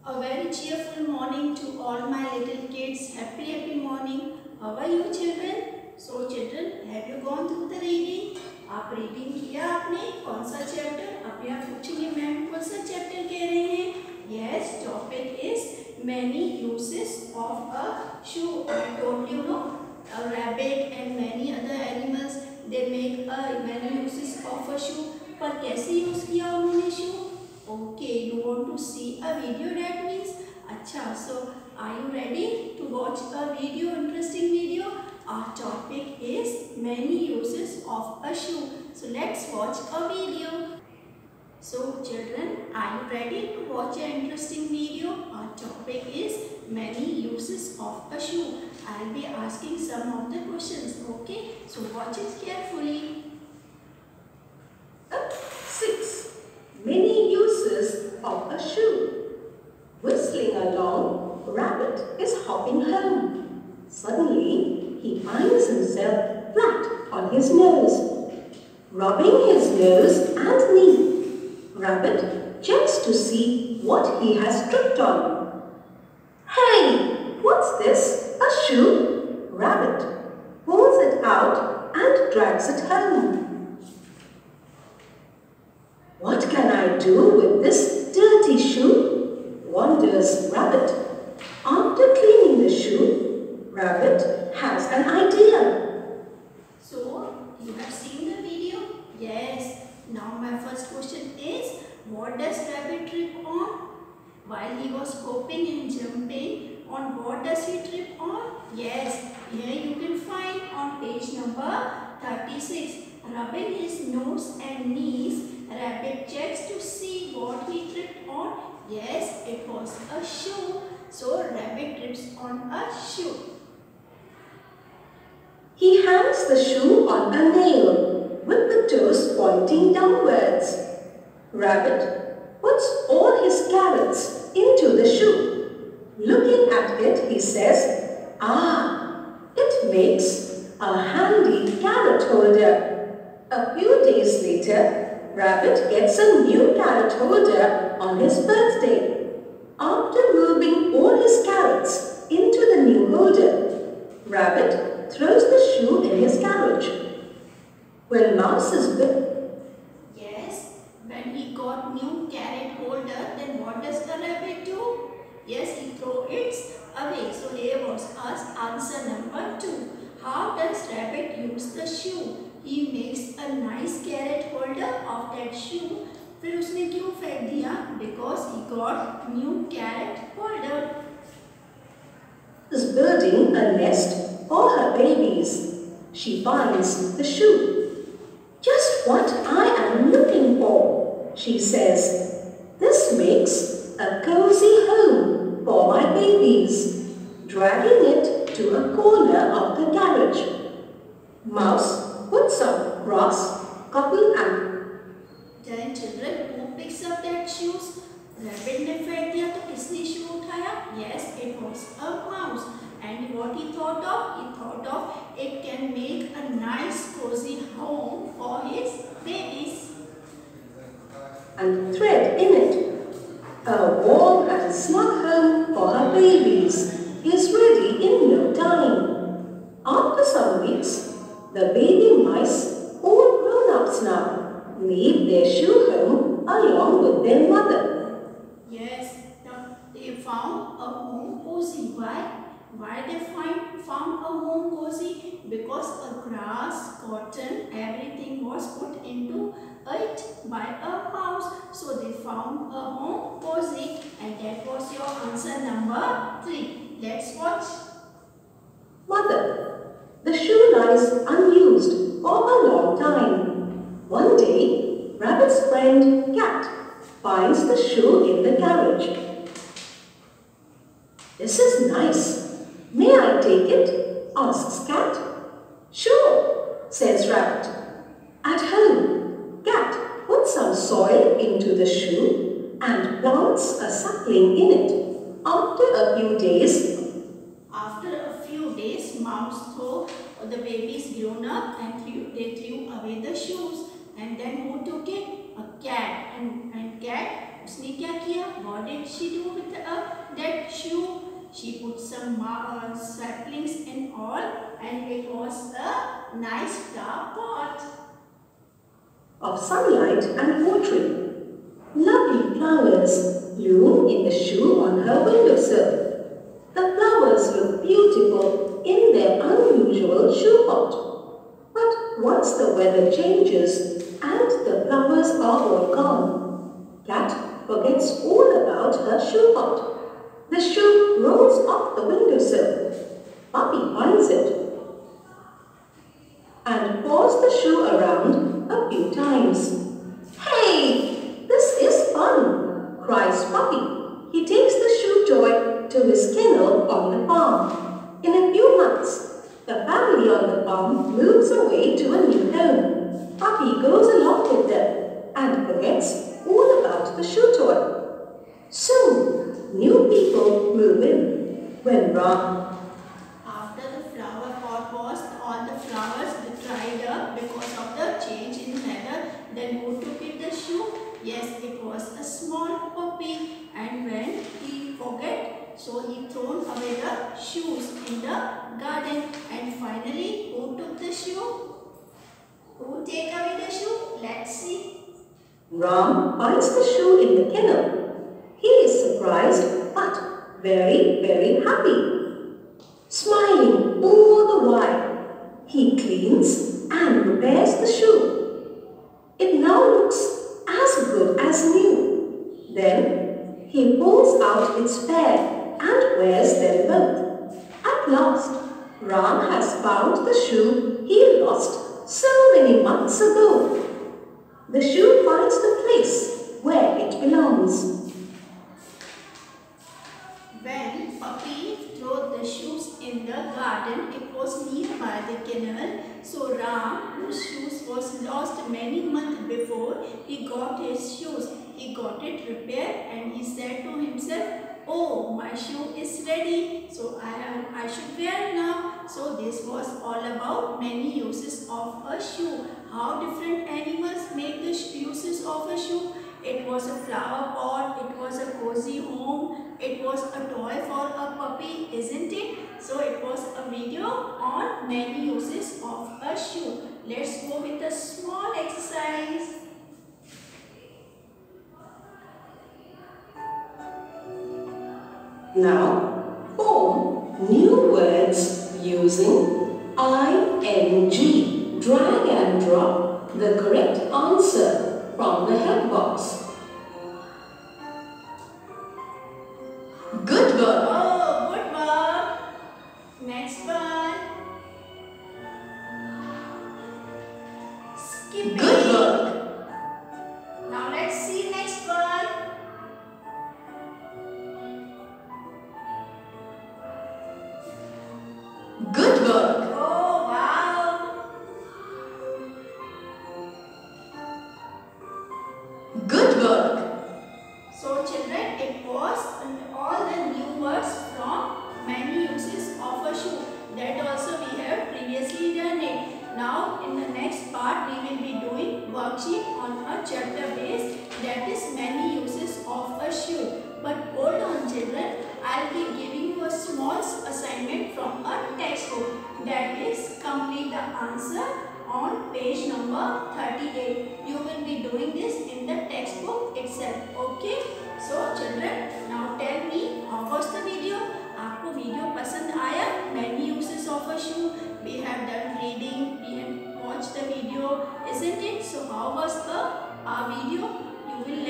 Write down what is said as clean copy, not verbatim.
A very cheerful morning to all my little kids. Happy morning. How are you children? So children, have you gone through the reading? आप reading किया आपने? कौन सा chapter? अपने आप पूछेंगे ma'am कौन सा चैप्टर कह रहे हैं? Yes, topic is many uses of a shoe. I told you no, a rabbit and many other animals they make many uses of a shoe. पर कैसे यूज किया उन्होंने शू? Okay, you want to see a video? That means अच्छा. So are you ready to watch a video? Interesting video. Our topic is many uses of a shoe. So let's watch a video. So children, are you ready to watch an interesting video? Our topic is many uses of a shoe. I'll be asking some of the questions. Okay, so watch it carefully. 6. Many uses of a shoe. Whistling along, Rabbit is hopping home. Suddenly, he finds himself flat on his nose. Rubbing his nose and knee, Rabbit checks to see what he has tripped on. Hey, what's this? A shoe? Rabbit pulls it out and drags it home. What can I do with this dirty shoe? Wonders Rabbit. After cleaning the shoe, Rabbit has an idea. So, you have seen the video? Yes. Now my first question is, what does Rabbit trip on? While he was hopping and jumping, on what does he trip on? Yes, here you can find on page number 36. Rubbing his nose and knees, Rabbit checks to see what he tripped on. Yes, it was a shoe. So Rabbit trips on a shoe. He hangs the shoe on a nail with the toes pointing downwards. Rabbit puts all his carrots into the shoe. Looking at it, he says, "Ah, it makes a handy carrot holder." A few days later, Rabbit gets a new carrot holder on his birthday. After moving all his carrots into the new holder, Rabbit throws the shoe in his garage. When Mouse is built, yes, when he got new carrot holder, then what does the rabbit do? Yes, he throws it away. So here was us answer number 2. How does rabbit use the shoe? He makes a nice carrot holder of that shoe. फिर उसने क्यों फेंक दिया? Because he got new carrot holder. Is building a nest for her babies. She finds the shoe. "Just what I am looking for," she says. "This makes a cozy home for my babies," dragging it to a corner of the garage. Mouse puts some grass, couple and Then children, who picks up that shoes? Rabbit ने फेंक दिया तो किसने shoe उठाया? Yes, it was a mouse. And what he thought of? He thought of it can make a nice cozy home for his babies. and thread in it. A warm and snug home for her babies is ready in no time. After some weeks, the baby mice, all grown-ups now, leave their shoe home along with their mother. Yes, they found a home cozy. Why? Why they found a home cozy? Because a grass, cotton, everything was put into it by a mouse. So they found a home cozy, and that was your answer number 3. Let's watch. Mother, the shoe lies unused for a long time. One day, Rabbit's friend Cat finds the shoe in the garage. "This is nice. May I take it?" asks Cat. "Sure," says Rabbit. At home, Cat puts some soil into the shoe and plants a sapling in it. After a few days, Mouse threw the babies grown up and they threw away the shoes. And then who took it? A cat. And cat, उसने क्या किया? What did she do with a nice flower pot of sunlight and watering. Lovely flowers bloom in the shoe on her windowsill. The flowers look beautiful in their unusual shoe pot. But once the weather changes and the flowers are all gone, Cat forgets all about her shoe pot. The shoe rolls off the windowsill. Puppy finds it and paws the shoe around a few times. "Hey, this is fun!" cries Puppy. He takes the shoe toy to his kennel on the farm. In a few months, the family on the farm moves away to a new home. Puppy goes along with them and forgets all about the shoe toy. Soon, new people move in. When Ram after the flower pot was all the flowers dried up because of the change in weather. Then who took it the shoe? Yes, it was a small puppy, and when he forget, so he thrown away the shoes in the garden. And finally, who took the shoe? Who take away the shoe? Let's see. Ram finds the shoe in the kennel. He is surprised but very, very happy. Smiling all the while, he cleans and repairs the shoe. It now looks as good as new. Then he pulls out its pair and wears them both. At last, Ram has found the shoe he lost so many months ago. The shoe finds the place where it belongs. When Puppy threw the shoes in the garden, it was nearby the kennel. So Ram, whose shoes was lost many months before, he got his shoes. He got it repaired and he said to himself, "Oh, my shoe is ready, so I should wear now." So this was all about many uses of a shoe. How different animals make the uses of a shoe. It was a flower pot, it was a cozy home, it was a toy for a puppy, isn't it? So it was a video on many uses of a shoe. Let's go with a small exercise. Now, form new words using ing. Drag and drop the correct answer from the help box. Good work! Oh, good work. Next one. Skipping. Good work! Now let's see next one. Good work! Oh, wow. Good work! So children, it was all the new words from many uses of a shoe. That also we have previously done it. Now in the next part we will be doing worksheet on a chapter base, that is many uses of a shoe. But hold on children, I will be giving you a small assignment from a textbook, that is complete the answer on page number 38. You will be doing this in the textbook itself. Okay? So children, now tell me, how was the video? आपको video पसंद आया? Many uses of a shoe. We have done reading. We have watched the video, isn't it? So how was the video? You will